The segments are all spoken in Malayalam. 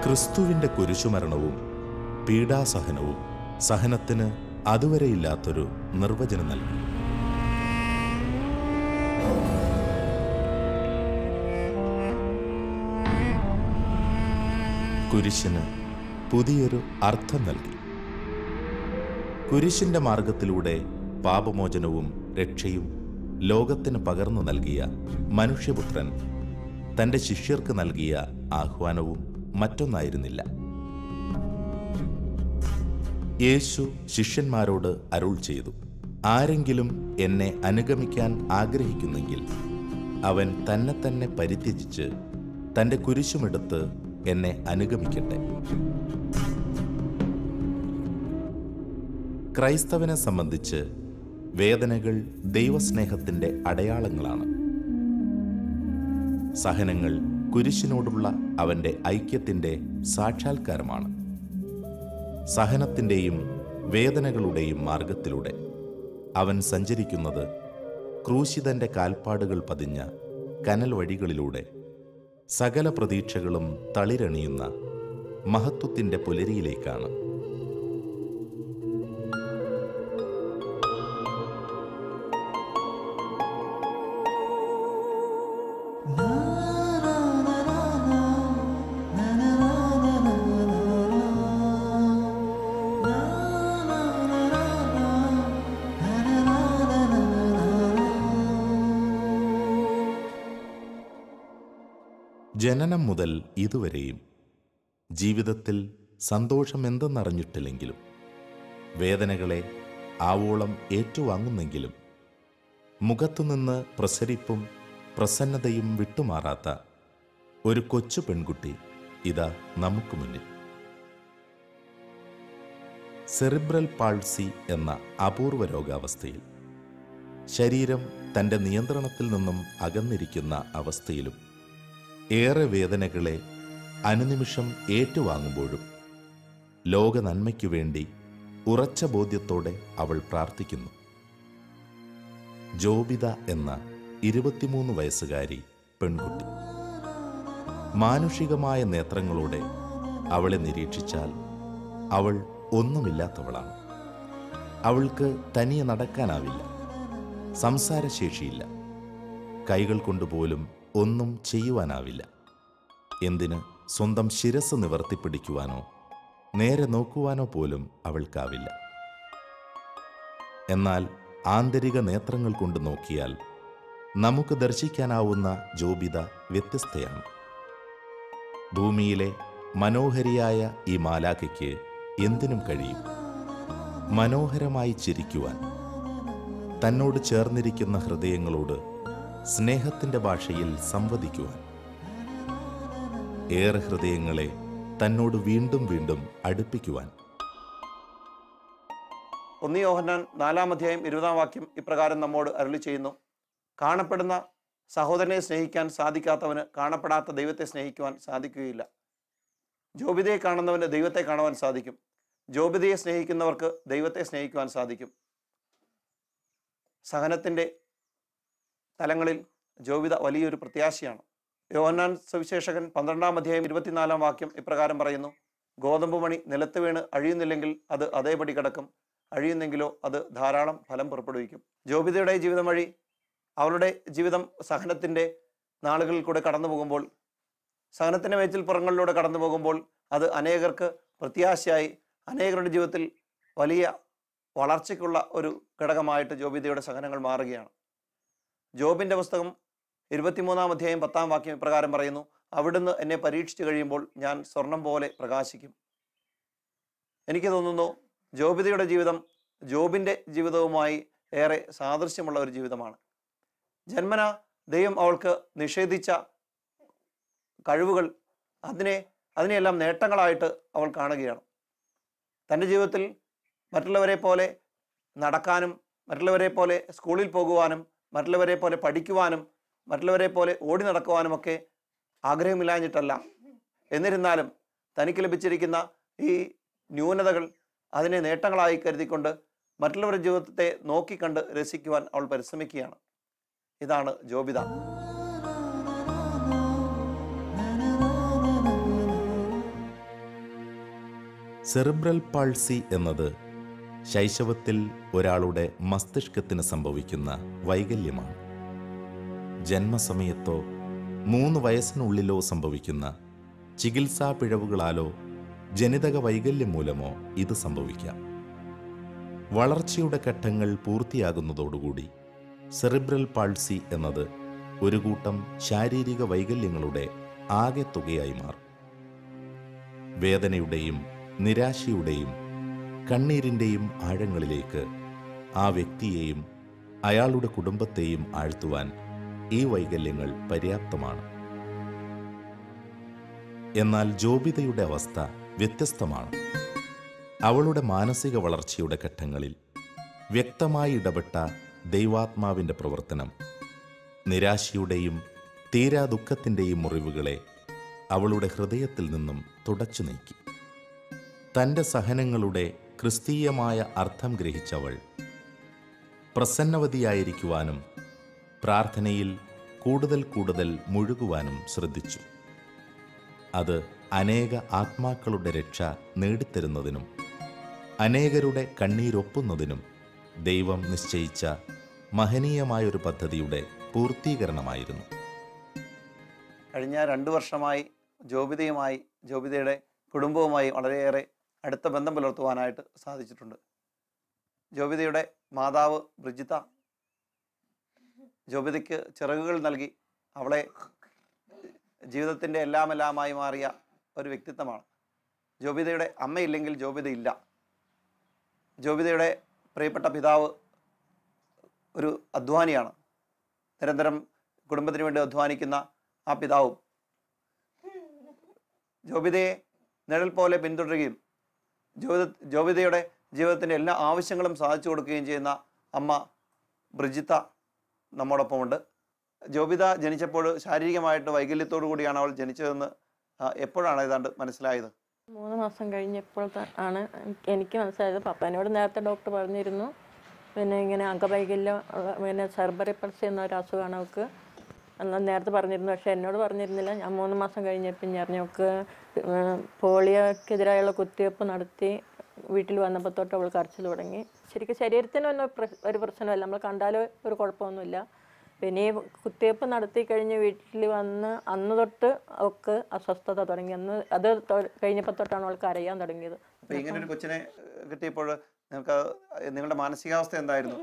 ക്രിസ്തുവിൻ്റെ കുരിശുമരണവും പീഡാസഹനവും സഹനത്തിന് അതുവരെയില്ലാത്തൊരു നിർവചനം നൽകി. കുരിശിന് പുതിയൊരു അർത്ഥം നൽകി. കുരിശിൻ്റെ മാർഗത്തിലൂടെ പാപമോചനവും രക്ഷയും ലോകത്തിന് പകർന്നു നൽകിയ മനുഷ്യപുത്രൻ തൻ്റെ ശിഷ്യർക്ക് നൽകിയ ആഹ്വാനവും മറ്റൊന്നായിരുന്നില്ല. യേശു ശിഷ്യന്മാരോട് അരുൾ ചെയ്തു, ആരെങ്കിലും എന്നെ അനുഗമിക്കാൻ ആഗ്രഹിക്കുന്നെങ്കിൽ അവൻ തന്നെ തന്നെ പരിത്യജിച്ച് തൻ്റെ കുരിശുമെടുത്ത് എന്നെ അനുഗമിക്കട്ടെ. ക്രൈസ്തവനെ സംബന്ധിച്ച് വേദനകൾ ദൈവസ്നേഹത്തിൻ്റെ അടയാളങ്ങളാണ്. സഹനങ്ങൾ കുരിശിനോടുള്ള അവൻ്റെ ഐക്യത്തിൻ്റെ സാക്ഷാത്കാരമാണ്. സഹനത്തിൻ്റെയും വേദനകളുടെയും മാർഗത്തിലൂടെ അവൻ സഞ്ചരിക്കുന്നത് ക്രൂശിതൻ്റെ കാൽപ്പാടുകൾ പതിഞ്ഞ കനൽ വഴികളിലൂടെ സകല പ്രതീക്ഷകളും തളിരണിയുന്ന മഹത്വത്തിൻ്റെ പുലരിയിലേക്കാണ്. ജനനം മുതൽ ഇതുവരെയും ജീവിതത്തിൽ സന്തോഷം എന്തെന്നറിഞ്ഞിട്ടില്ലെങ്കിലും വേദനകളെ ആവോളം ഏറ്റുവാങ്ങുന്നെങ്കിലും മുഖത്തുനിന്ന് പ്രസരിപ്പും പ്രസന്നതയും വിട്ടുമാറാത്ത ഒരു കൊച്ചു പെൺകുട്ടി ഇതാ നമുക്ക് മുന്നിൽ. സെറിബ്രൽ പാൾസി എന്ന അപൂർവ രോഗാവസ്ഥയിൽ ശരീരം തൻ്റെ നിയന്ത്രണത്തിൽ നിന്നും അകന്നിരിക്കുന്ന അവസ്ഥയിലും ഏറെ വേദനകളെ അനുനിമിഷം ഏറ്റുവാങ്ങുമ്പോഴും ലോക നന്മയ്ക്കു വേണ്ടി ഉറച്ച ബോധ്യത്തോടെ അവൾ പ്രാർത്ഥിക്കുന്നു. ജോബിത എന്ന 23 വയസ്സുകാരി പെൺകുട്ടി മാനുഷികമായ നേത്രങ്ങളോടെ അവളെ നിരീക്ഷിച്ചാൽ അവൾ ഒന്നുമില്ലാത്തവളാണ്. അവൾക്ക് തനിയെ നടക്കാനാവില്ല, സംസാരശേഷിയില്ല, കൈകൾ കൊണ്ടുപോലും ഒന്നും ചെയ്യുവാനാവില്ല. എന്തിന് സ്വന്തം ശിരസ് നിവർത്തിപ്പിടിക്കുവാനോ നേരെ നോക്കുവാനോ പോലും അവൾക്കാവില്ല. എന്നാൽ ആന്തരിക നേത്രങ്ങൾ കൊണ്ട് നോക്കിയാൽ നമുക്ക് ദർശിക്കാനാവുന്ന ജോബിത വ്യത്യസ്തയാണ്. ഭൂമിയിലെ മനോഹരിയായ ഈ മാലാഖയ്ക്ക് എന്തിനും കഴിയും മനോഹരമായി ചിരിക്കുവാൻ, തന്നോട് ചേർന്നിരിക്കുന്ന ഹൃദയങ്ങളോട് സ്നേഹത്തിൻ്റെ ഭാഷയിൽ സംവദിക്കുവാൻ, ഏറെ ഹൃദയങ്ങളെ തന്നോട് വീണ്ടും വീണ്ടും അടുപ്പിക്കുവാൻ. 1 യോഹന്നാൻ 4:20 ഇപ്രകാരം നമ്മോട് അരുളി ചെയ്യുന്നു, കാണപ്പെടുന്ന സഹോദരനെ സ്നേഹിക്കാൻ സാധിക്കാത്തവന് കാണപ്പെടാത്ത ദൈവത്തെ സ്നേഹിക്കുവാൻ സാധിക്കുകയില്ല. ജോബിതയെ കാണുന്നവന് ദൈവത്തെ കാണുവാൻ സാധിക്കും. ജോബിതയെ സ്നേഹിക്കുന്നവർക്ക് ദൈവത്തെ സ്നേഹിക്കുവാൻ സാധിക്കും. സഹനത്തിൻ്റെ തലങ്ങളിൽ ജോബിത വലിയൊരു പ്രത്യാശയാണ്. യോഹന്നാൻ സുവിശേഷകൻ 12:24 ഇപ്രകാരം പറയുന്നു, ഗോതമ്പ് മണി നിലത്ത് വീണ് അഴിയുന്നില്ലെങ്കിൽ അത് അതേപടി കിടക്കും, അഴിയുന്നെങ്കിലോ അത് ധാരാളം ഫലം പുറപ്പെടുവിക്കും. ജോബിതയുടെ ജീവിതം വഴി അവളുടെ ജീവിതം സഹനത്തിൻ്റെ നാളുകളിൽ കൂടെ കടന്നു പോകുമ്പോൾ, സഹനത്തിൻ്റെ മേച്ചിൽപ്പുറങ്ങളിലൂടെ കടന്നു പോകുമ്പോൾ അത് അനേകർക്ക് പ്രത്യാശയായി അനേകരുടെ ജീവിതത്തിൽ വലിയ വളർച്ചയ്ക്കുള്ള ഒരു ഘടകമായിട്ട് ജോബിതയുടെ സഹനങ്ങൾ മാറുകയാണ്. ജോബിൻ്റെ പുസ്തകം 23:10 ഇപ്രകാരം പറയുന്നു, അവിടുന്ന് എന്നെ പരീക്ഷിച്ചു കഴിയുമ്പോൾ ഞാൻ സ്വർണം പോലെ പ്രകാശിക്കും. എനിക്ക് തോന്നുന്നു ജോബിതയുടെ ജീവിതം ജോബിൻ്റെ ജീവിതവുമായി ഏറെ സാദൃശ്യമുള്ള ഒരു ജീവിതമാണ്. ജന്മന ദൈവം അവൾക്ക് നിഷേധിച്ച കഴിവുകൾ അതിനെയെല്ലാം നേട്ടങ്ങളായിട്ട് അവൾ കാണുകയാണ്. തൻ്റെ ജീവിതത്തിൽ മറ്റുള്ളവരെ പോലെ നടക്കാനും, മറ്റുള്ളവരെ പോലെ സ്കൂളിൽ പോകുവാനും, മറ്റുള്ളവരെ പോലെ പഠിക്കുവാനും, മറ്റുള്ളവരെ പോലെ ഓടി നടക്കുവാനുമൊക്കെ ആഗ്രഹമില്ലാഞ്ഞിട്ടല്ല. എന്നിരുന്നാലും തനിക്ക് ലഭിച്ചിരിക്കുന്ന ഈ ന്യൂനതകൾ അതിനെ നേട്ടങ്ങളായി കരുതിക്കൊണ്ട് മറ്റുള്ളവരുടെ ജീവിതത്തെ നോക്കിക്കണ്ട് രസിക്കുവാൻ അവൾ പരിശ്രമിക്കുകയാണ്. ഇതാണ് ജോബിത. സെറിബ്രൽ പാൾസി എന്നത് ശൈശവത്തിൽ ഒരാളുടെ മസ്തിഷ്കത്തിന് സംഭവിക്കുന്ന വൈകല്യമാണ്. ജന്മസമയത്തോ 3 വയസ്സിനുള്ളിലോ സംഭവിക്കുന്ന ചികിത്സാ പിഴവുകളാലോ ജനിതക വൈകല്യം മൂലമോ ഇത് സംഭവിക്കാം. വളർച്ചയുടെ ഘട്ടങ്ങൾ പൂർത്തിയാകുന്നതോടുകൂടി സെറിബ്രൽ പാൾസി എന്നത് ഒരു കൂട്ടം ശാരീരിക വൈകല്യങ്ങളുടെ ആകെ തുകയായി മാറും. വേദനയുടെയും നിരാശയുടെയും കണ്ണീരിൻ്റെയും ആഴങ്ങളിലേക്ക് ആ വ്യക്തിയെയും അയാളുടെ കുടുംബത്തെയും ആഴ്ത്തുവാൻ ഈ വൈകല്യങ്ങൾ പര്യാപ്തമാണ്. എന്നാൽ ജോബിതയുടെ അവസ്ഥ വ്യത്യസ്തമാണ്. അവളുടെ മാനസിക വളർച്ചയുടെ ഘട്ടങ്ങളിൽ വ്യക്തമായി ഇടപെട്ട ദൈവാത്മാവിൻ്റെ പ്രവർത്തനം നിരാശയുടെയും തീരാ ദുഃഖത്തിൻ്റെയും മുറിവുകളെ അവളുടെ ഹൃദയത്തിൽ നിന്നും തുടച്ചു നീക്കി. തൻ്റെ സഹനങ്ങളുടെ ക്രിസ്തീയമായ അർത്ഥം ഗ്രഹിച്ചവൾ പ്രസന്നവതിയായിരിക്കുവാനും പ്രാർത്ഥനയിൽ കൂടുതൽ കൂടുതൽ മുഴുകുവാനും ശ്രദ്ധിച്ചു. അത് അനേക ആത്മാക്കളുടെ രക്ഷ നേടിത്തരുന്നതിനും അനേകരുടെ കണ്ണീരൊപ്പുന്നതിനും ദൈവം നിശ്ചയിച്ച മഹനീയമായൊരു പദ്ധതിയുടെ പൂർത്തീകരണമായിരുന്നു. കഴിഞ്ഞ 2 വർഷമായി ജോബിതയുടെ കുടുംബവുമായി വളരെയേറെ അടുത്ത ബന്ധം പുലർത്തുവാനായിട്ട് സാധിച്ചിട്ടുണ്ട്. ജോബിതയുടെ മാതാവ് ബ്രിജിത്ത ജോബിതയ്ക്ക് ചിറകുകൾ നൽകി അവളെ ജീവിതത്തിൻ്റെ എല്ലാമായി മാറിയ ഒരു വ്യക്തിത്വമാണ്. ജോബിതയുടെ അമ്മയില്ലെങ്കിൽ ജോബിത ഇല്ല. ജോബിതയുടെ പ്രിയപ്പെട്ട പിതാവ് ഒരു അധ്വാനിയാണ്. നിരന്തരം കുടുംബത്തിന് വേണ്ടി അധ്വാനിക്കുന്ന ആ പിതാവും ജോബിതയെ നിഴൽ പോലെ പിന്തുടരുകയും ജോബിതയുടെ ജീവിതത്തിൻ്റെ എല്ലാ ആവശ്യങ്ങളും സാധിച്ചു കൊടുക്കുകയും ചെയ്യുന്ന അമ്മ ബ്രിജിത്ത നമ്മോടൊപ്പമുണ്ട്. ജോബിത ജനിച്ചപ്പോൾ ശാരീരികമായിട്ട് വൈകല്യത്തോടു കൂടിയാണ് അവൾ ജനിച്ചതെന്ന് എപ്പോഴാണ് ഏതാണ്ട് മനസ്സിലായത്? 3 മാസം കഴിഞ്ഞപ്പോൾ ആണ് എനിക്ക് മനസ്സിലായത്. പപ്പനോട് നേരത്തെ ഡോക്ടർ പറഞ്ഞിരുന്നു, പിന്നെ ഇങ്ങനെ അംഗവൈകല്യം, പിന്നെ സെറിബ്രൽ പാൾസി എന്നൊരു അസുഖമാണ് അവൾക്ക് എന്നാൽ നേരത്തെ പറഞ്ഞിരുന്നു. പക്ഷേ എന്നോട് പറഞ്ഞിരുന്നില്ല. ഞാൻ 3 മാസം കഴിഞ്ഞപ്പോൾ ഞാൻ അവൾക്ക് പോളിയോക്കെതിരായുള്ള കുത്തിവയ്പ്പ് നടത്തി വീട്ടിൽ വന്നപ്പോൾ തൊട്ട് അവൾ കരച്ചിൽ തുടങ്ങി. ശരിക്കും ശരീരത്തിനൊന്നും ഒരു പ്രശ്നമല്ല, നമ്മൾ കണ്ടാലും ഒരു കുഴപ്പമൊന്നുമില്ല. പിന്നെ ഈ കുത്തിവയ്പ്പ് നടത്തി കഴിഞ്ഞ് വീട്ടിൽ വന്ന് അന്ന് തൊട്ട് അവൾക്ക് അസ്വസ്ഥത തുടങ്ങി. അത് കഴിഞ്ഞപ്പോൾ തൊട്ടാണ് അവൾക്ക് അറിയാൻ തുടങ്ങിയത്. അപ്പോൾ ഇങ്ങനെ ഒരു കൊച്ചിനെ കിട്ടിയപ്പോൾ നിങ്ങൾക്ക് നിങ്ങളുടെ മാനസികാവസ്ഥ എന്തായിരുന്നു?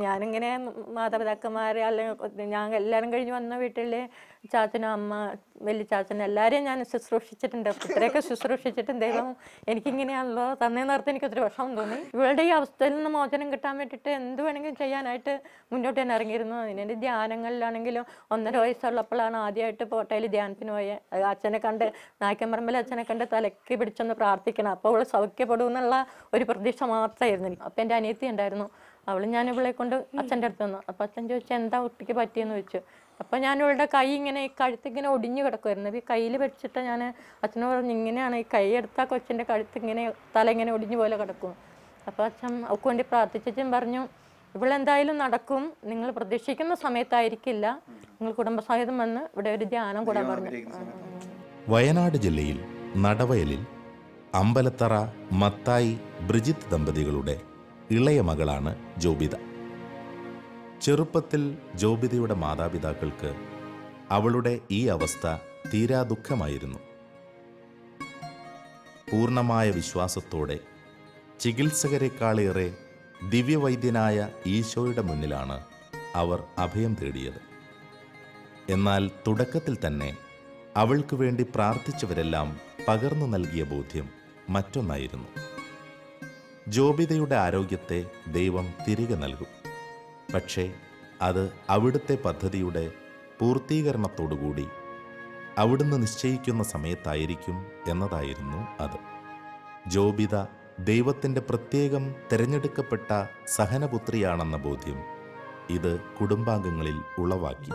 ഞാനിങ്ങനെ മാതാപിതാക്കന്മാരെ അല്ലെങ്കിൽ ഞാൻ എല്ലാവരും കഴിഞ്ഞ് വന്ന വീട്ടിൽ ചാച്ചനും അമ്മ വലിയ ചാച്ചനും എല്ലാവരെയും ഞാൻ ശുശ്രൂഷിച്ചിട്ടുണ്ട്. ഇത്രയൊക്കെ ശുശ്രൂഷിച്ചിട്ടും ദൈവം എനിക്കിങ്ങനെയാണല്ലോ തന്നെ നേരത്തെ എനിക്ക് ഒത്തിരി വിഷമം തോന്നി. ഇവളുടെ ഈ അവസ്ഥയിൽ നിന്ന് മോചനം കിട്ടാൻ വേണ്ടിയിട്ട് എന്ത് വേണമെങ്കിലും ചെയ്യാനായിട്ട് മുന്നോട്ട് തന്നെ ഇറങ്ങിയിരുന്നു. അതിൻ്റെ ധ്യാനങ്ങളിലാണെങ്കിലും 1.5 വയസ്സുള്ളപ്പോഴാണ് ആദ്യമായിട്ട് പോട്ടയിൽ ധ്യാനത്തിന് പോയത്. അച്ഛനെ കണ്ട് നായ്ക്കമ്പറമ്പിൽ അച്ഛനെ കണ്ട് തലയ്ക്ക് പിടിച്ചൊന്ന് പ്രാർത്ഥിക്കണം, അപ്പോൾ അവൾ സൗഖ്യപ്പെടുമെന്നുള്ള ഒരു പ്രതീക്ഷ മാത്രമായിരുന്നു എനിക്ക്. അപ്പം എൻ്റെ അനിയത്തി ഉണ്ടായിരുന്നു, അവൾ ഞാൻ ഇവളെ കൊണ്ട് അച്ഛൻ്റെ അടുത്ത് വന്നു. അപ്പം അച്ഛൻ ചോദിച്ചാൽ എന്താ കുട്ടിക്ക് പറ്റിയെന്ന് ചോദിച്ചു. അപ്പം ഞാൻ ഇവളുടെ കൈ ഇങ്ങനെ ഈ കഴുത്തിങ്ങനെ ഒടിഞ്ഞു കിടക്കുമായിരുന്നു. ഈ കയ്യിൽ വെച്ചിട്ട് ഞാൻ അച്ഛനോട് പറഞ്ഞു, ഇങ്ങനെയാണ് ഈ കൈ എടുത്താൽ കൊച്ചിൻ്റെ കഴുത്ത് ഇങ്ങനെ തല ഇങ്ങനെ ഒടിഞ്ഞു പോലെ കിടക്കും. അപ്പോൾ അച്ഛൻ അവൾക്ക് വേണ്ടി പ്രാർത്ഥിച്ചച്ഛൻ പറഞ്ഞു, ഇവളെന്തായാലും നടക്കും, നിങ്ങൾ പ്രതീക്ഷിക്കുന്ന സമയത്തായിരിക്കില്ല, നിങ്ങൾ കുടുംബസഹിതം വന്ന് ഇവിടെ ഒരു ധ്യാനം കൂടാൻ പറഞ്ഞു. വയനാട് ജില്ലയിൽ നടവയലിൽ അമ്പലത്തറ മത്തായി ബ്രിജിത്ത് ദമ്പതികളുടെ ഇളയ മകളാണ് ജോബിത. ചെറുപ്പത്തിൽ ജോബിതയുടെ മാതാപിതാക്കൾക്ക് അവളുടെ ഈ അവസ്ഥ തീരാ ദുഃഖമായിരുന്നു. പൂർണ്ണമായ വിശ്വാസത്തോടെ ചികിത്സകരെക്കാളേറെ ദിവ്യവൈദ്യനായ ഈശോയുടെ മുന്നിലാണ് അവർ അഭയം തേടിയത്. എന്നാൽ തുടക്കത്തിൽ തന്നെ അവൾക്ക് വേണ്ടി പ്രാർത്ഥിച്ചവരെല്ലാം പകർന്നു നൽകിയ ബോധ്യം മറ്റൊന്നായിരുന്നു. ജോബിതയുടെ ആരോഗ്യത്തെ ദൈവം തിരികെ നൽകും, പക്ഷേ അത് അവിടുത്തെ പദ്ധതിയുടെ പൂർത്തീകരണത്തോടുകൂടി അവിടുന്ന് നിശ്ചയിക്കുന്ന സമയത്തായിരിക്കും എന്നതായിരുന്നു അത്. ജോബിത ദൈവത്തിൻ്റെ പ്രത്യേകം തിരഞ്ഞെടുക്കപ്പെട്ട സഹനപുത്രിയാണെന്ന ബോധ്യം ഇത് കുടുംബാംഗങ്ങളിൽ ഉളവാക്കി.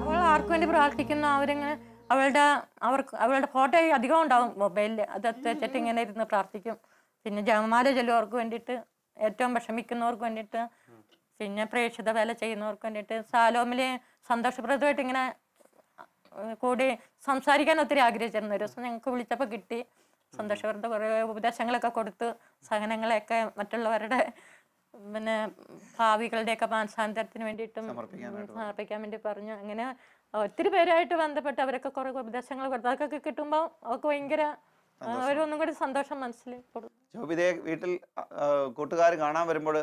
അവൾ ആർക്കു വേണ്ടി പ്രാർത്ഥിക്കുന്ന അവരിങ്ങനെ അവളുടെ ഫോട്ടോ അധികം ഉണ്ടാവും മൊബൈലിൽ, അതൊക്കെ വെച്ചിട്ട് ഇങ്ങനെ ഇരുന്ന് പ്രാർത്ഥിക്കും. പിന്നെ ജപമാല ചൊല്ലുവർക്ക് വേണ്ടിയിട്ട്, ഏറ്റവും വിഷമിക്കുന്നവർക്ക് വേണ്ടിയിട്ട്, പിന്നെ പ്രേക്ഷിത വേല ചെയ്യുന്നവർക്ക് വേണ്ടിയിട്ട്, സാലോമിൽ സന്തോഷപ്രദമായിട്ട് ഇങ്ങനെ കൂടി സംസാരിക്കാൻ ഒത്തിരി ആഗ്രഹിച്ചിരുന്നു. ഒരു ദിവസം ഞങ്ങൾക്ക് വിളിച്ചപ്പോൾ കിട്ടി. സന്തോഷവരുടെ കുറേ ഉപദേശങ്ങളൊക്കെ കൊടുത്ത് സഹനങ്ങളെയൊക്കെ മറ്റുള്ളവരുടെ പിന്നെ ഭാവികളുടെയൊക്കെ മാനസാന്തരത്തിന് വേണ്ടിയിട്ടും സമർപ്പിക്കാൻ വേണ്ടി പറഞ്ഞു. അങ്ങനെ ഒത്തിരി പേരായിട്ട് ബന്ധപ്പെട്ട് അവരൊക്കെ കുറേ ഉപദേശങ്ങൾ കൊടുത്തു. അതൊക്കെ കിട്ടുമ്പോൾ അവർക്ക് ഭയങ്കര ഒന്നും കൂടി സന്തോഷം മനസ്സിൽ കൊടുക്കും. ജോബിതയെ വീട്ടിൽ കൂട്ടുകാർ കാണാൻ വരുമ്പോൾ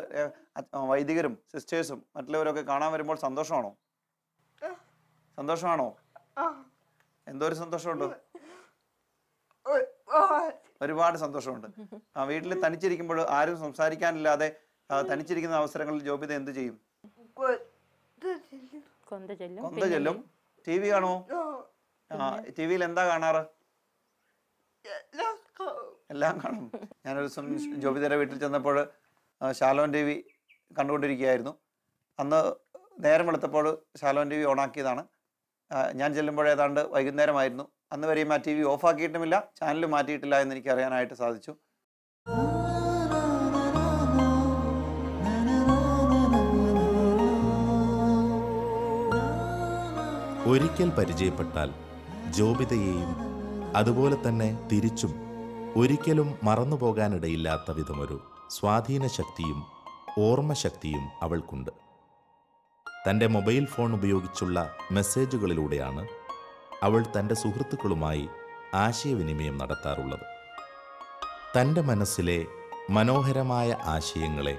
വൈദികരും സിസ്റ്റേഴ്സും മറ്റുള്ളവരൊക്കെ കാണാൻ വരുമ്പോൾ സന്തോഷമാണോ? സന്തോഷമാണോ? എന്തോ ഒരു സന്തോഷമുണ്ട്, ഒരുപാട് സന്തോഷമുണ്ട്. വീട്ടിൽ തനിച്ചിരിക്കുമ്പോൾ ആരും സംസാരിക്കാനില്ലാതെ തനിച്ചിരിക്കുന്ന അവസരങ്ങളിൽ ജോബിത എന്ത് ചെയ്യും? കൊന്ത ചെല്ലും. ടി വി കാണുമോ? ടി വിയിൽ എന്താ കാണാറ്? എല്ലാം കാണും. ഞാനൊരു ദിവസം ജോബിതയുടെ വീട്ടിൽ ചെന്നപ്പോൾ ശാലോൻ ടി വി കണ്ടുകൊണ്ടിരിക്കുകയായിരുന്നു. അന്ന് നേരം വെളുത്തപ്പോൾ ശാലോൻ ടി വി ഓണാക്കിയതാണ്. ഞാൻ ചെല്ലുമ്പോൾ ഏതാണ്ട് വൈകുന്നേരമായിരുന്നു. അന്ന് വരെയും ആ ടി വി ഓഫാക്കിയിട്ടുമില്ല, ചാനൽ മാറ്റിയിട്ടില്ല എന്ന് എനിക്ക് അറിയാനായിട്ട് സാധിച്ചു. ഒരിക്കൽ പരിചയപ്പെട്ടാൽ ജോബിതയെയും അതുപോലെ തന്നെ തിരിച്ചും ഒരിക്കലും മറന്നുപോകാനിടയില്ലാത്ത വിധമൊരു സ്വാധീന ശക്തിയും ഓർമ്മശക്തിയും അവൾക്കുണ്ട്. തൻ്റെ മൊബൈൽ ഫോൺ ഉപയോഗിച്ചുള്ള മെസ്സേജുകളിലൂടെയാണ് അവൾ തൻ്റെ സുഹൃത്തുക്കളുമായി ആശയവിനിമയം നടത്താറുള്ളത്. തൻ്റെ മനസ്സിലെ മനോഹരമായ ആശയങ്ങളെ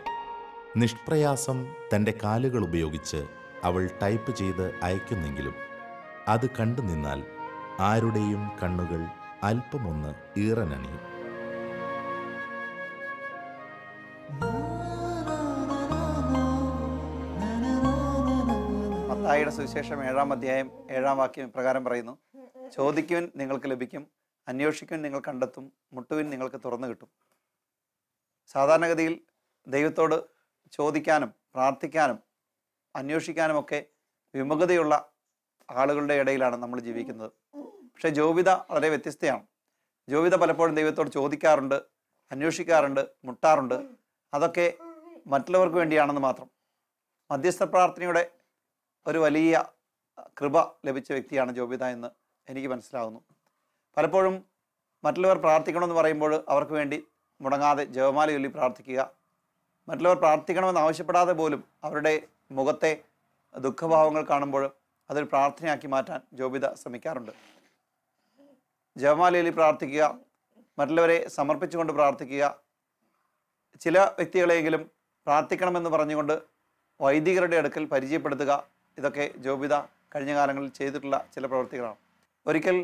നിഷ്പ്രയാസം തൻ്റെ കാലുകൾ ഉപയോഗിച്ച് അവൾ ടൈപ്പ് ചെയ്ത് അയക്കുന്നെങ്കിലും അത് കണ്ടു നിന്നാൽ ആരുടെയും കണ്ണുകൾ അല്പമൊന്ന് ഈറനണിയും. മത്തായിയുടെ സുവിശേഷം 7-ാം അധ്യായം 7-ാം വാക്യം ഇപ്രകാരം പറയുന്നു: ചോദിക്കുവിൻ നിങ്ങൾക്ക് ലഭിക്കും, അന്വേഷിക്കുവിൻ നിങ്ങൾ കണ്ടെത്തും, മുട്ടുവിൻ നിങ്ങൾക്ക് തുറന്നു കിട്ടും. സാധാരണഗതിയിൽ ദൈവത്തോട് ചോദിക്കാനും പ്രാർത്ഥിക്കാനും അന്വേഷിക്കാനുമൊക്കെ വിമുഖതയുള്ള ആളുകളുടെ ഇടയിലാണ് നമ്മൾ ജീവിക്കുന്നത്. പക്ഷേ ജോബിത വളരെ വ്യത്യസ്തയാണ്. ജോബിത പലപ്പോഴും ദൈവത്തോട് ചോദിക്കാറുണ്ട്, അന്വേഷിക്കാറുണ്ട്, മുട്ടാറുണ്ട്. അതൊക്കെ മറ്റുള്ളവർക്ക് വേണ്ടിയാണെന്ന് മാത്രം. മധ്യസ്ഥ പ്രാർത്ഥനയുടെ ഒരു വലിയ കൃപ ലഭിച്ച വ്യക്തിയാണ് ജോബിത എന്ന് എനിക്ക് മനസ്സിലാകുന്നു. പലപ്പോഴും മറ്റുള്ളവർ പ്രാർത്ഥിക്കണമെന്ന് പറയുമ്പോൾ അവർക്ക് വേണ്ടി മുടങ്ങാതെ ജപമാല ചൊല്ലി പ്രാർത്ഥിക്കുക, മറ്റുള്ളവർ പ്രാർത്ഥിക്കണമെന്ന് ആവശ്യപ്പെടാതെ പോലും അവരുടെ മുഖത്തെ ദുഃഖഭാവങ്ങൾ കാണുമ്പോൾ അതൊരു പ്രാർത്ഥനയാക്കി മാറ്റാൻ ജോബിത ശ്രമിക്കാറുണ്ട്. ജപമാല ചൊല്ലി പ്രാർത്ഥിക്കുക, മറ്റുള്ളവരെ സമർപ്പിച്ചുകൊണ്ട് പ്രാർത്ഥിക്കുക, ചില വ്യക്തികളെങ്കിലും പ്രാർത്ഥിക്കണമെന്ന് പറഞ്ഞുകൊണ്ട് വൈദികരുടെ അടുക്കൽ പരിചയപ്പെടുത്തുക. ഇതൊക്കെ ജോബിത കഴിഞ്ഞ കാലങ്ങളിൽ ചെയ്തിട്ടുള്ള ചില പ്രവൃത്തികളാണ്. ഒരിക്കൽ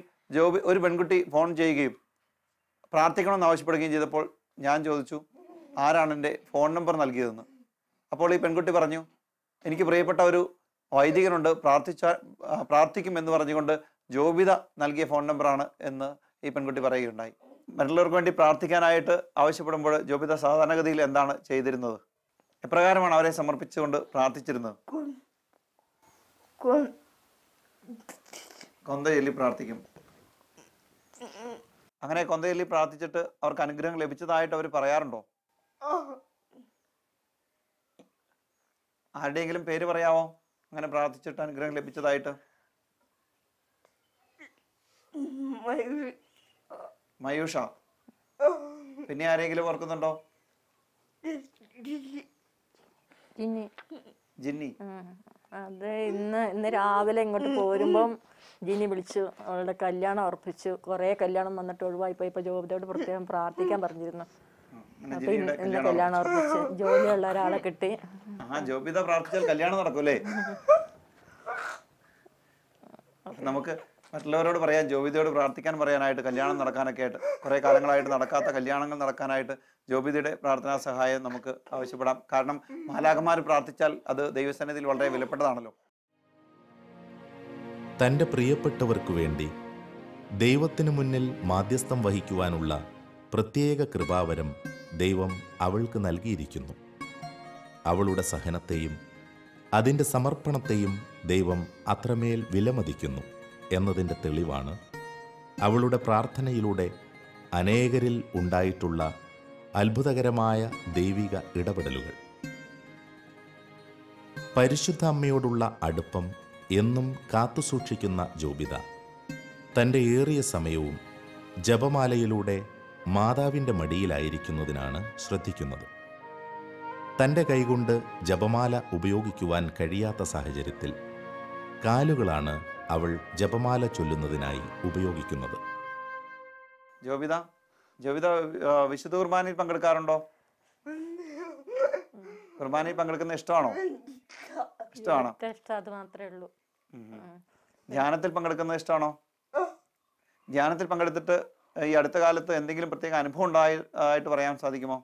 ഒരു പെൺകുട്ടി ഫോൺ ചെയ്യുകയും പ്രാർത്ഥിക്കണമെന്ന് ആവശ്യപ്പെടുകയും ചെയ്തപ്പോൾ ഞാൻ ചോദിച്ചു, ആരാണ് എൻ്റെ ഫോൺ നമ്പർ നൽകിയതെന്ന്. അപ്പോൾ ഈ പെൺകുട്ടി പറഞ്ഞു, എനിക്ക് പ്രിയപ്പെട്ട ഒരു വൈദികനുണ്ട്, പ്രാർത്ഥിക്കും എന്ന് പറഞ്ഞുകൊണ്ട് ജോബിത നൽകിയ ഫോൺ നമ്പറാണ് എന്ന് ഈ പെൺകുട്ടി പറയുകയുണ്ടായി. മറ്റുള്ളവർക്ക് വേണ്ടി പ്രാർത്ഥിക്കാനായിട്ട് ആവശ്യപ്പെടുമ്പോൾ ജോബിത സാധാരണഗതിയിൽ എന്താണ് ചെയ്തിരുന്നത്? എപ്രകാരമാണ് അവരെ സമർപ്പിച്ചുകൊണ്ട് പ്രാർത്ഥിച്ചിരുന്നത്? കൊന്ത ചൊല്ലി പ്രാർത്ഥിക്കും. അങ്ങനെ കൊന്ത ചൊല്ലി പ്രാർത്ഥിച്ചിട്ട് അവർക്ക് അനുഗ്രഹം ലഭിച്ചതായിട്ട് അവർ പറയാറുണ്ടോ? ആരുടെയെങ്കിലും പേര് പറയാമോ അങ്ങനെ പ്രാർത്ഥിച്ചിട്ട് അനുഗ്രഹം ലഭിച്ചതായിട്ട്? മയൂഷ. പിന്നെ ആരെങ്കിലും ഓർക്കുന്നുണ്ടോ? ജിന്നി. അത് ഇന്ന് രാവിലെ ഇങ്ങോട്ട് പോരുമ്പം ജിനി വിളിച്ചു, അവളുടെ കല്യാണം ഉറപ്പിച്ചു. കുറേ കല്യാണം വന്നിട്ട് ഒഴിവായിപ്പോയി. ഇപ്പൊ ജോബിതയോട് പ്രത്യേകം പ്രാർത്ഥിക്കാൻ പറഞ്ഞിരുന്നു. അപ്പൊ ഇന്ന് കല്യാണം ഉറപ്പിച്ച് ജോലിയുള്ള ഒരാളെ കിട്ടി. ജോബിത പ്രാർത്ഥിച്ചാൽ കല്യാണം നടക്കൂലേ? നമുക്ക് മറ്റുള്ളവരോട് പറയാൻ, ജോബിതയോട് പ്രാർത്ഥിക്കാൻ പറയാനായിട്ട്, കല്യാണം നടക്കാനൊക്കെ ആയിട്ട്, കുറെ കാലങ്ങളായിട്ട് നടക്കാത്ത കല്യാണങ്ങൾ നടക്കാനായിട്ട് ജോബിതയുടെ പ്രാർത്ഥനാ സഹായം നമുക്ക് ആവശ്യപ്പെടാം. കാരണം മാലാഖമാർ പ്രാർത്ഥിച്ചാൽ അത് ദൈവസന്നിധിയിൽ വളരെ വിലപ്പെട്ടതാണല്ലോ. തൻ്റെ പ്രിയപ്പെട്ടവർക്ക് വേണ്ടി ദൈവത്തിനു മുന്നിൽ മാധ്യസ്ഥം വഹിക്കുവാനുള്ള പ്രത്യേക കൃപാവരം ദൈവം അവൾക്ക് നൽകിയിരിക്കുന്നു. അവളുടെ സഹനത്തെയും അതിൻ്റെ സമർപ്പണത്തെയും ദൈവം അത്രമേൽ വിലമതിക്കുന്നു എന്നതിൻ്റെ തെളിവാണ് അവളുടെ പ്രാർത്ഥനയിലൂടെ അനേകരിൽ ഉണ്ടായിട്ടുള്ള അത്ഭുതകരമായ ദൈവിക ഇടപെടലുകൾ. പരിശുദ്ധ അമ്മയോടുള്ള അടുപ്പം എന്നും കാത്തുസൂക്ഷിക്കുന്ന ജോബിത തൻ്റെ ഏറിയ സമയവും ജപമാലയിലൂടെ മാതാവിൻ്റെ മടിയിലായിരിക്കുന്നതിനാണ് ശ്രദ്ധിക്കുന്നത്. തൻ്റെ കൈകൊണ്ട് ജപമാല ഉപയോഗിക്കുവാൻ കഴിയാത്ത സാഹചര്യത്തിൽ കാലുകളാണ് അവൾ ജപമാല ചൊല്ലുന്നതിനായി ഉപയോഗിക്കുന്നത്. ജോബിത വിശുദ്ധ കുർബാനയിൽ പങ്കെടുക്കാറുണ്ടോ? കുർബാനയിൽ പങ്കെടുക്കുന്ന ഇഷ്ടമാണോ? ഇഷ്ടമാണോ? അത് മാത്രമേ ഉള്ളൂ. ധ്യാനത്തിൽ പങ്കെടുക്കുന്നത് ഇഷ്ടമാണോ? ധ്യാനത്തിൽ പങ്കെടുത്തിട്ട് ഈ അടുത്ത കാലത്ത് എന്തെങ്കിലും പ്രത്യേക അനുഭവം ഉണ്ടായിട്ട് പറയാൻ സാധിക്കുമോ?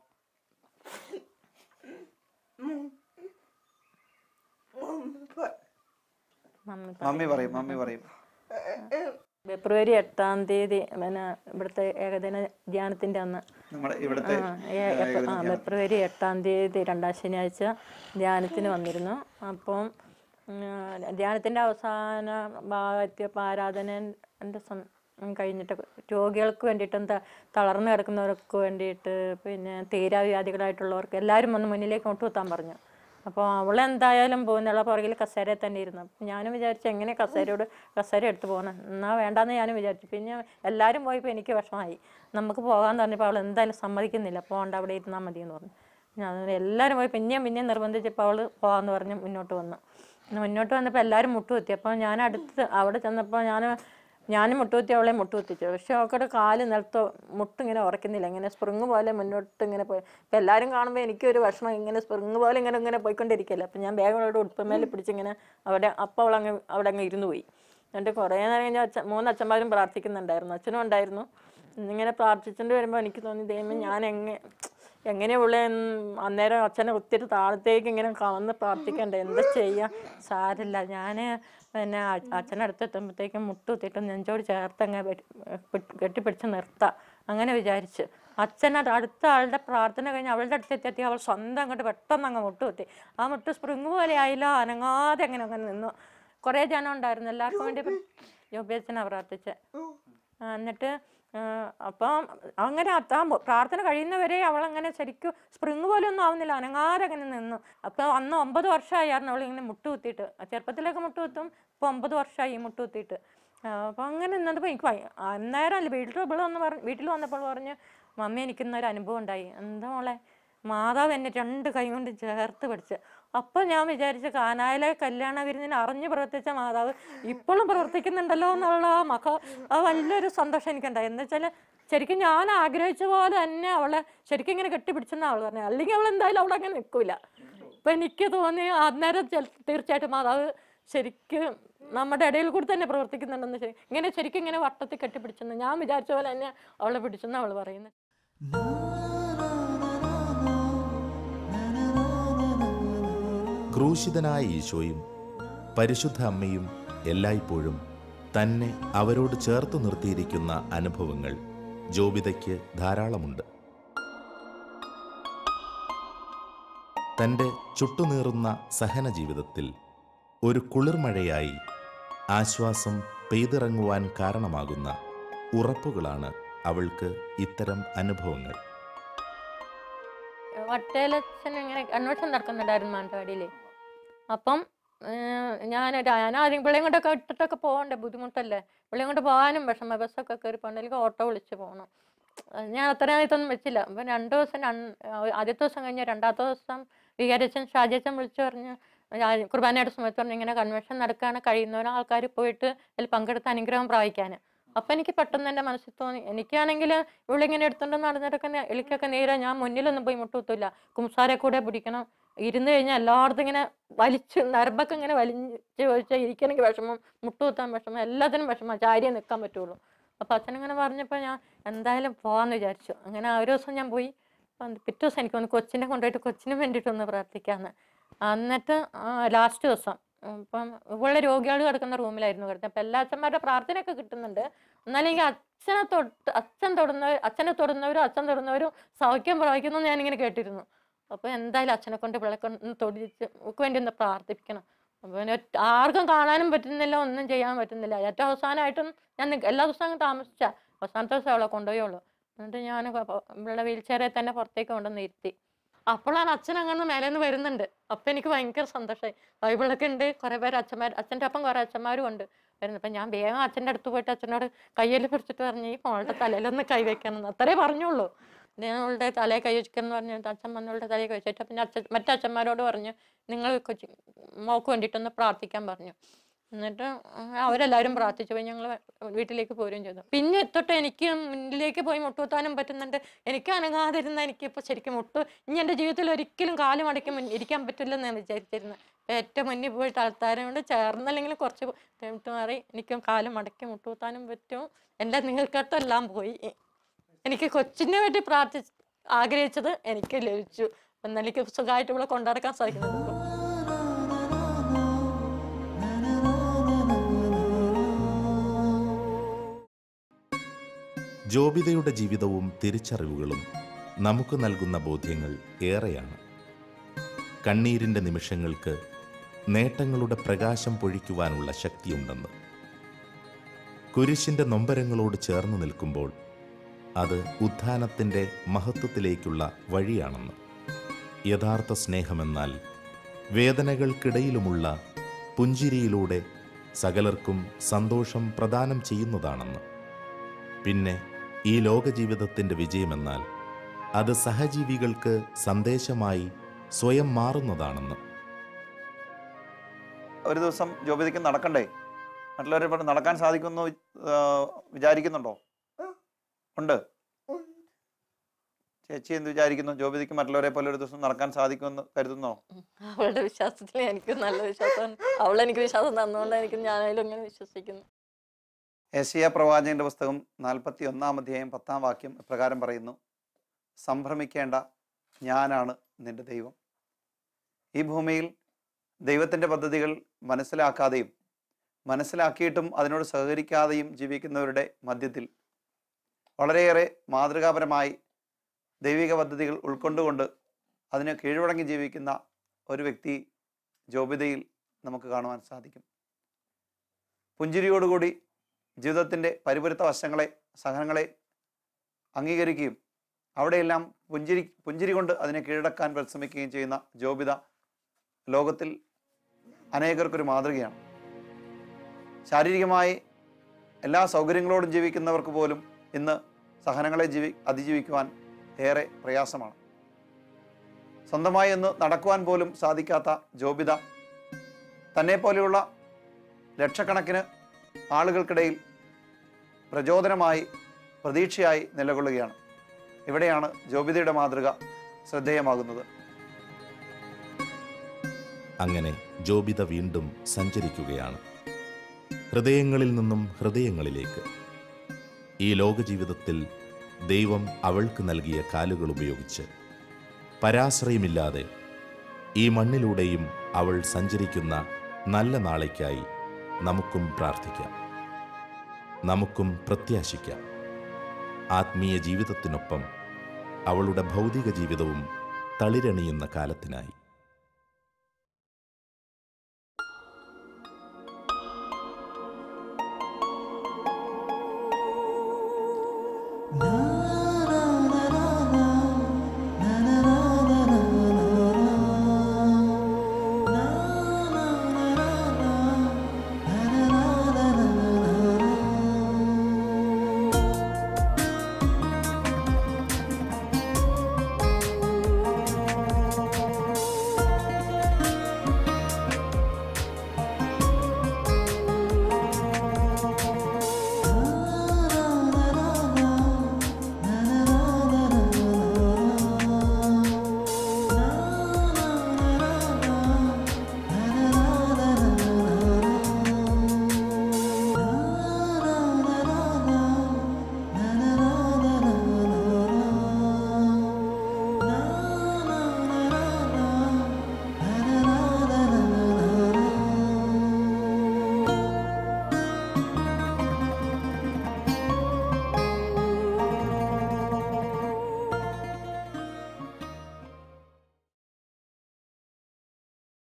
മമ്മി പറയും. ഫെബ്രുവരി 8-ാം തീയതി പിന്നെ ഇവിടുത്തെ ഏകദിന ധ്യാനത്തിൻ്റെ അന്ന് ഫെബ്രുവരി 8-ാം തീയതി 2-ാം ശനിയാഴ്ച ധ്യാനത്തിന് വന്നിരുന്നു. അപ്പം ധ്യാനത്തിൻ്റെ അവസാന ഭാഗത്ത് ആരാധനൻ്റെ കഴിഞ്ഞിട്ട് രോഗികൾക്ക് വേണ്ടിയിട്ടും തളർന്നു കിടക്കുന്നവർക്ക് വേണ്ടിയിട്ട് പിന്നെ തീരാവ്യാധികളായിട്ടുള്ളവർക്ക് എല്ലാവരും വന്ന് മുന്നിലേക്ക് മുട്ടുകുത്താൻ പറഞ്ഞു. അപ്പോൾ അവളെന്തായാലും പോകുന്നുള്ള പുറകിൽ കസേരയിൽ തന്നെ ഇരുന്നു. അപ്പം ഞാനും വിചാരിച്ചു എങ്ങനെ കസേര എടുത്ത് പോകണം, എന്നാൽ വേണ്ടാന്ന് ഞാനും വിചാരിച്ചു. പിന്നെ എല്ലാവരും പോയപ്പോൾ എനിക്ക് വിഷമമായി. നമുക്ക് പോകാമെന്ന് പറഞ്ഞപ്പോൾ അവൾ എന്തായാലും സമ്മതിക്കുന്നില്ല, പോകണ്ട അവിടെ ഇരുന്നാൽ മതി എന്ന് പറഞ്ഞു. ഞാൻ എല്ലാവരും പോയി പിന്നെയും നിർബന്ധിച്ചപ്പോൾ അവൾ പോകാമെന്ന് പറഞ്ഞ് മുന്നോട്ട് വന്നപ്പോൾ എല്ലാവരും മുട്ടുകുത്തി. അപ്പോൾ ഞാൻ അവിടെ ചെന്നപ്പോൾ ഞാനും മുട്ടുകുത്തി, അവളെ മുട്ടുകുത്തിച്ചു. പക്ഷെ അവൾക്കടെ കാല് നിലത്ത് മുട്ടിങ്ങനെ ഉറക്കുന്നില്ല, ഇങ്ങനെ സ്പ്രിങ് പോലെ മുന്നോട്ട് ഇങ്ങനെ പോയി. അപ്പോൾ എല്ലാവരും കാണുമ്പോൾ എനിക്കൊരു വിഷമം, ഇങ്ങനെ സ്പ്രിങ് പോലെ ഇങ്ങനെ പോയിക്കൊണ്ടിരിക്കില്ല. അപ്പം ഞാൻ വേഗം അവളുടെ ഉടുപ്പമേൽ പിടിച്ചിങ്ങനെ അപ്പോൾ അവിടെ അങ്ങ് ഇരുന്ന് പോയി. എന്നിട്ട് കുറേ നേരം കഴിഞ്ഞാൽ 3 അച്ഛന്മാരും പ്രാർത്ഥിക്കുന്നുണ്ടായിരുന്നു, അച്ഛനും ഉണ്ടായിരുന്നു. ഇങ്ങനെ പ്രാർത്ഥിച്ചുകൊണ്ട് വരുമ്പോൾ എനിക്ക് തോന്നി, ദൈവമേ ഞാൻ എങ്ങനെ ഉള്ള അന്നേരം അച്ഛനെ ഒത്തിരി താഴത്തേക്ക് ഇങ്ങനെ കവന്ന് പ്രാർത്ഥിക്കണ്ടേ, എന്താ ചെയ്യാൻ, സാരില്ല. ഞാൻ പിന്നെ അച്ഛനടുത്ത് എത്തുമ്പോഴത്തേക്കും മുട്ടുകുത്തിയിട്ട് നെഞ്ചോട് ചേർത്തങ്ങ് കെട്ടിപ്പിടിച്ച് നിർത്താം അങ്ങനെ വിചാരിച്ച്. അടുത്ത ആളുടെ പ്രാർത്ഥന കഴിഞ്ഞ് അവളുടെ അടുത്തെത്തി അവൾ സ്വന്തം അങ്ങോട്ട് പെട്ടെന്ന് അങ്ങ് മുട്ടുകുത്തി. ആ മുട്ട് സ്പ്രിങ് പോലെ ആയില്ല, അനങ്ങാതെ അങ്ങനെ നിന്നു. കുറേ ജനം ഉണ്ടായിരുന്നു, എല്ലാവർക്കും വേണ്ടി ജോബിയച്ഛനാണ് പ്രാർത്ഥിച്ചത്. എന്നിട്ട് അപ്പം അങ്ങനെ പ്രാർത്ഥന കഴിയുന്നവരെ അവളങ്ങനെ ശരിക്കും സ്പ്രിങ് പോലെ ഒന്നും ആവുന്നില്ല, അനങ്ങാതെ അങ്ങനെ നിന്നു. അപ്പോൾ അന്ന് 9 വർഷമായിരുന്നു അവളിങ്ങനെ മുട്ടുകുത്തിയിട്ട്. ചെറുപ്പത്തിലൊക്കെ മുട്ടുകുത്തും, ഇപ്പോൾ 9 വർഷമായി മുട്ടുകുത്തിയിട്ട്. അപ്പോൾ അങ്ങനെ നിന്നപ്പോൾ എനിക്ക് അന്നേരം അല്ല വീട്ടിൽ വന്നപ്പോൾ പറഞ്ഞ്, മമ്മി എനിക്കിന്നൊരു അനുഭവം ഉണ്ടായി. എന്താ മോളെ? മാതാവ് എന്നെ 2 കൈ കൊണ്ട് ചേർത്ത് പിടിച്ച്. അപ്പോൾ ഞാൻ വിചാരിച്ചു, കാനായിലെ കല്യാണ വിരുന്നിന് അറിഞ്ഞ് പ്രവർത്തിച്ച മാതാവ് ഇപ്പോഴും പ്രവർത്തിക്കുന്നുണ്ടല്ലോ എന്നുള്ള വലിയൊരു സന്തോഷം എനിക്കുണ്ടായി. എന്ന് വെച്ചാൽ ശരിക്കും ഞാൻ ആഗ്രഹിച്ച പോലെ തന്നെ അവളെ ശരിക്കും ഇങ്ങനെ കെട്ടിപ്പിടിച്ചെന്ന് അവൾ പറഞ്ഞു. അല്ലെങ്കിൽ അവൾ എന്തായാലും അവളങ്ങനെ നിൽക്കില്ല. അപ്പം എനിക്ക് തോന്നി അന്നേരം തീർച്ചയായിട്ടും മാതാവ് ശരിക്കും നമ്മുടെ ഇടയിൽ കൂടി തന്നെ പ്രവർത്തിക്കുന്നുണ്ടെന്ന്. ഇങ്ങനെ ശരിക്കും ഇങ്ങനെ വട്ടത്തിൽ കെട്ടിപ്പിടിച്ചെന്ന് ഞാൻ വിചാരിച്ച പോലെ തന്നെ അവളെ പിടിച്ചെന്ന് അവൾ പറയുന്നത്. ക്രൂശിതനായ ഈശോയും പരിശുദ്ധ അമ്മയും എല്ലായ്പ്പോഴും തന്നെ അവരോട് ചേർത്ത് നിർത്തിയിരിക്കുന്ന അനുഭവങ്ങൾ ജോബിതയ്ക്ക് ധാരാളമുണ്ട്. തൻ്റെ ചുട്ടുനീറുന്ന സഹന ജീവിതത്തിൽ ഒരു കുളിർമഴയായി ആശ്വാസം പെയ്തിറങ്ങുവാൻ കാരണമാകുന്ന ഉറപ്പുകളാണ് അവൾക്ക് ഇത്തരം അനുഭവങ്ങൾ. വട്ടേലച്ഛൻ ഇങ്ങനെ അന്വേഷണം നടക്കുന്നുണ്ടായിരുന്നു മാനന്തവാടിയിൽ. അപ്പം ഞാൻ ആദ്യം പിള്ളേം കൊണ്ടൊക്കെ ഇട്ടിട്ടൊക്കെ പോകണ്ടേ, ബുദ്ധിമുട്ടല്ലേ, പിള്ളേം കൊണ്ട് പോകാനും വിഷമം, ബസ്സൊക്കെ കയറി പോകണ്ട, അല്ലെങ്കിൽ ഓട്ടോ വിളിച്ച് പോകണം. ഞാൻ അത്രയും ഇതൊന്നും വെച്ചില്ല. അപ്പം 2 ദിവസം ആദ്യത്തെ ദിവസം കഴിഞ്ഞ് 2ാമത്തെ ദിവസം വികാരച്ഛൻ ഷാജിയച്ഛൻ വിളിച്ചു പറഞ്ഞ്, കുർബാനയുടെ സമയത്ത് പറഞ്ഞ് ഇങ്ങനെ കൺവെൻഷൻ നടക്കുകയാണ്, കഴിയുന്നവരും ആൾക്കാർ പോയിട്ട് അതിൽ പങ്കെടുത്ത് അനുഗ്രഹം പ്രാപിക്കാൻ. അപ്പം എനിക്ക് പെട്ടെന്ന് എൻ്റെ മനസ്സിൽ തോന്നി, എനിക്കാണെങ്കിൽ ഇവളിങ്ങനെ എടുത്തുകൊണ്ട് നടന്നിട്ടൊക്കെ എനിക്കൊക്കെ നേരെ ഞാൻ മുന്നിലൊന്നും പോയി മുട്ടുകുത്തില്ല, കുംസാരെ കൂടെ പിടിക്കണം. ഇരുന്ന് കഴിഞ്ഞാൽ എല്ലായിടത്തും ഇങ്ങനെ നരമ്പൊക്കെ ഇങ്ങനെ വലിച്ച് ചോദിച്ചാൽ ഇരിക്കണമെങ്കിൽ വിഷമം, മുട്ടുകുത്താൻ വിഷമം, എല്ലാത്തിനും വിഷമം, ചാരിയെ നിൽക്കാൻ പറ്റുള്ളൂ. അപ്പോൾ അച്ഛനിങ്ങനെ പറഞ്ഞപ്പോൾ ഞാൻ എന്തായാലും പോകാമെന്ന് വിചാരിച്ചു. അങ്ങനെ ഒരു ദിവസം ഞാൻ പോയി. പിറ്റേ ദിവസം എനിക്ക് തോന്നി കൊച്ചിനെ കൊണ്ടുപോയിട്ട് കൊച്ചിനും വേണ്ടിയിട്ടൊന്ന് പ്രാർത്ഥിക്കാമെന്ന്. എന്നിട്ട് ലാസ്റ്റ് ദിവസം ഇപ്പം ഇവളുടെ രോഗികൾ കിടക്കുന്ന റൂമിലായിരുന്നു കിടന്നത്. അപ്പം എല്ലാ അച്ഛന്മാരുടെ പ്രാർത്ഥനയൊക്കെ കിട്ടുന്നുണ്ട്. എന്നാലും എനിക്ക് അച്ഛനെ തൊടുന്നവരും സൗഖ്യം പ്രാപിക്കുന്നു ഞാനിങ്ങനെ കേട്ടിരുന്നു. അപ്പോൾ എന്തായാലും അച്ഛനെ കൊണ്ട് പിള്ളേക്കൊന്ന് തൊടിച്ച് നമുക്ക് വേണ്ടി ഒന്ന് പ്രാർത്ഥിപ്പിക്കണം. അപ്പോൾ ആർക്കും കാണാനും പറ്റുന്നില്ല, ഒന്നും ചെയ്യാൻ പറ്റുന്നില്ല. ഏറ്റവും അവസാനമായിട്ടും ഞാൻ എല്ലാ ദിവസവും താമസിച്ച അവസാനത്തെ ദിവസം അവളെ കൊണ്ടുപോയുള്ളൂ. എന്നിട്ട് ഞാൻ ഇവളുടെ വീൽ ചെയറിൽ തന്നെ പുറത്തേക്ക് കൊണ്ടുവന്ന് ഇരുത്തി. അപ്പോഴാണ് അച്ഛൻ അങ്ങനെ മേലേന്ന് വരുന്നുണ്ട്. അപ്പം എനിക്ക് ഭയങ്കര സന്തോഷമായി. ബൈബിളൊക്കെ ഉണ്ട്, കുറേ പേര് അച്ഛൻ്റെ ഒപ്പം കുറേ അച്ഛന്മാരും ഉണ്ട്. വരുന്നത്. അപ്പം ഞാൻ വേഗം അച്ഛൻ്റെ അടുത്ത് പോയിട്ട് അച്ഛനോട് കയ്യിൽ പിടിച്ചിട്ട് പറഞ്ഞു ഈ മോളുടെ തലയിലൊന്ന് കൈവയ്ക്കണം, അത്രേ പറഞ്ഞുള്ളൂ. നിങ്ങളുടെ തലയെ കൈ വെച്ചിട്ടെന്ന് പറഞ്ഞു. അച്ഛൻ വന്നവളുടെ തലയെ കൈ വെച്ചിട്ട് പിന്നെ മറ്റച്ഛന്മാരോട് പറഞ്ഞു നിങ്ങൾ മോക്ക് വേണ്ടിയിട്ടൊന്ന് പ്രാർത്ഥിക്കാൻ പറഞ്ഞു. എന്നിട്ട് അവരെല്ലാവരും പ്രാർത്ഥിച്ചു പോയി. ഞങ്ങൾ വീട്ടിലേക്ക് പോരുകയും ചെയ്തു. പിന്നെ തൊട്ട് എനിക്ക് മുന്നിലേക്ക് പോയി മുട്ടുകുത്താനും പറ്റുന്നുണ്ട്. എനിക്ക് അനങ്ങാതിരുന്ന എനിക്കിപ്പോൾ ശരിക്കും ഇനി എൻ്റെ ജീവിതത്തിൽ ഒരിക്കലും കാല് മടക്കി ഇരിക്കാൻ പറ്റില്ലെന്ന് ഞാൻ വിചാരിച്ചിരുന്നത്. ഏറ്റവും മുന്നിൽ പോയിട്ട് ആൾക്കാരെ കൊണ്ട് ചേർന്നല്ലെങ്കിൽ കുറച്ച് മാറി എനിക്കും കാല് മടക്കി മുട്ടുകുത്താനും പറ്റും. എൻ്റെ നിങ്ങൾക്കട്ടെല്ലാം പോയി. എനിക്ക് കൊച്ചിനെ വേണ്ടി ആഗ്രഹിച്ചത് എനിക്ക് ലഭിച്ചു. എന്നാൽ എനിക്ക് സുഖമായിട്ട് ഇവിടെ കൊണ്ടുനടക്കാൻ സാധിക്കുന്നത്. ജോബിതയുടെ ജീവിതവും തിരിച്ചറിവുകളും നമുക്ക് നൽകുന്ന ബോധ്യങ്ങൾ ഏറെയാണ്. കണ്ണീരിൻ്റെ നിമിഷങ്ങൾക്ക് നേട്ടങ്ങളുടെ പ്രകാശം പൊഴിക്കുവാനുള്ള ശക്തിയുണ്ടെന്ന്. കുരിശിൻ്റെ നൊമ്പരങ്ങളോട് ചേർന്ന് നിൽക്കുമ്പോൾ അത് ഉത്ഥാനത്തിൻ്റെ മഹത്വത്തിലേക്കുള്ള വഴിയാണെന്ന്. യഥാർത്ഥ സ്നേഹമെന്നാൽ വേദനകൾക്കിടയിലുമുള്ള പുഞ്ചിരിയിലൂടെ സകലർക്കും സന്തോഷം പ്രദാനം ചെയ്യുന്നതാണെന്ന്. പിന്നെ ഈ ലോകജീവിതത്തിൻ്റെ വിജയമെന്നാൽ അത് സഹജീവികൾക്ക് സന്ദേശമായി സ്വയം മാറുന്നതാണെന്ന്. ഒരു ദിവസം ജോബിതയ്ക്ക് നടക്കണ്ടേ? മറ്റുള്ളവരെ നടക്കാൻ സാധിക്കുമെന്ന് വിചാരിക്കുന്നുണ്ടോ? ഉണ്ട്. ചേച്ചി എന്ത് വിചാരിക്കുന്നു? ജോബിതയ്ക്ക് മറ്റുള്ളവരെ പോലെ ഒരു ദിവസം നടക്കാൻ സാധിക്കുമെന്ന് കരുതുന്നോ? അവളുടെ വിശ്വാസത്തിൽ എനിക്ക് നല്ല വിശ്വാസമാണ്. അവളെനിക്ക് വിശ്വാസം തന്നുകൊണ്ട് എനിക്ക് ഞാനായാലും ഇങ്ങനെ വിശ്വസിക്കുന്നു. യെശയ്യാ പ്രവാചകന്റെ പുസ്തകം 41 അധ്യായം 10 വാക്യം ഇപ്രകാരം പറയുന്നു: സംഭ്രമിക്കേണ്ട, ഞാനാണ് നിന്റെ ദൈവം. ഈ ഭൂമിയിൽ ദൈവത്തിൻ്റെ പദ്ധതികൾ മനസ്സിലാക്കാതെയും മനസ്സിലാക്കിയിട്ടും അതിനോട് സഹകരിക്കാതെയും ജീവിക്കുന്നവരുടെ മധ്യത്തിൽ വളരെയേറെ മാതൃകാപരമായി ദൈവിക പദ്ധതികൾ ഉൾക്കൊണ്ടുകൊണ്ട് അതിന് കീഴ്വഴങ്ങി ജീവിക്കുന്ന ഒരു വ്യക്തി ജോബിതയിൽ നമുക്ക് കാണുവാൻ സാധിക്കും. പുഞ്ചിരിയോടുകൂടി ജീവിതത്തിൻ്റെ പരിപുരത്ത വശങ്ങളെ, സഹനങ്ങളെ അംഗീകരിക്കുകയും അവിടെയെല്ലാം പുഞ്ചിരി കൊണ്ട് അതിനെ കീഴടക്കാൻ പരിശ്രമിക്കുകയും ചെയ്യുന്ന ജോബിത ലോകത്തിൽ അനേകർക്കൊരു മാതൃകയാണ്. ശാരീരികമായി എല്ലാ സൗകര്യങ്ങളോടും ജീവിക്കുന്നവർക്ക് പോലും ഇന്ന് സഹനങ്ങളെ അതിജീവിക്കുവാൻ ഏറെ പ്രയാസമാണ്. സ്വന്തമായി ഒന്ന് നടക്കുവാൻ പോലും സാധിക്കാത്ത ജോബിത തന്നെ പോലെയുള്ള ലക്ഷക്കണക്കിന് ആളുകൾക്കിടയിൽ പ്രചോദനമായി, പ്രതീക്ഷയായി നിലകൊള്ളുകയാണ്. ഇവിടെയാണ് ജോബിതയുടെ മാതൃക ശ്രദ്ധേയമാകുന്നത്. അങ്ങനെ ജോബിത വീണ്ടും സഞ്ചരിക്കുകയാണ് ഹൃദയങ്ങളിൽ നിന്നും ഹൃദയങ്ങളിലേക്ക്. ഈ ലോകജീവിതത്തിൽ ദൈവം അവൾക്ക് നൽകിയ കാലുകൾ ഉപയോഗിച്ച് പരാശ്രയമില്ലാതെ ഈ മണ്ണിലൂടെയും അവൾ സഞ്ചരിക്കുന്ന നല്ല നാളേക്കായി നമുക്കും പ്രാർത്ഥിക്കാം, നമുക്കും പ്രത്യാശിക്കാം. ആത്മീയ ജീവിതത്തിനൊപ്പം അവളുടെ ഭൗതിക ജീവിതവും തളിരണിയുന്ന കാലത്തിനായി.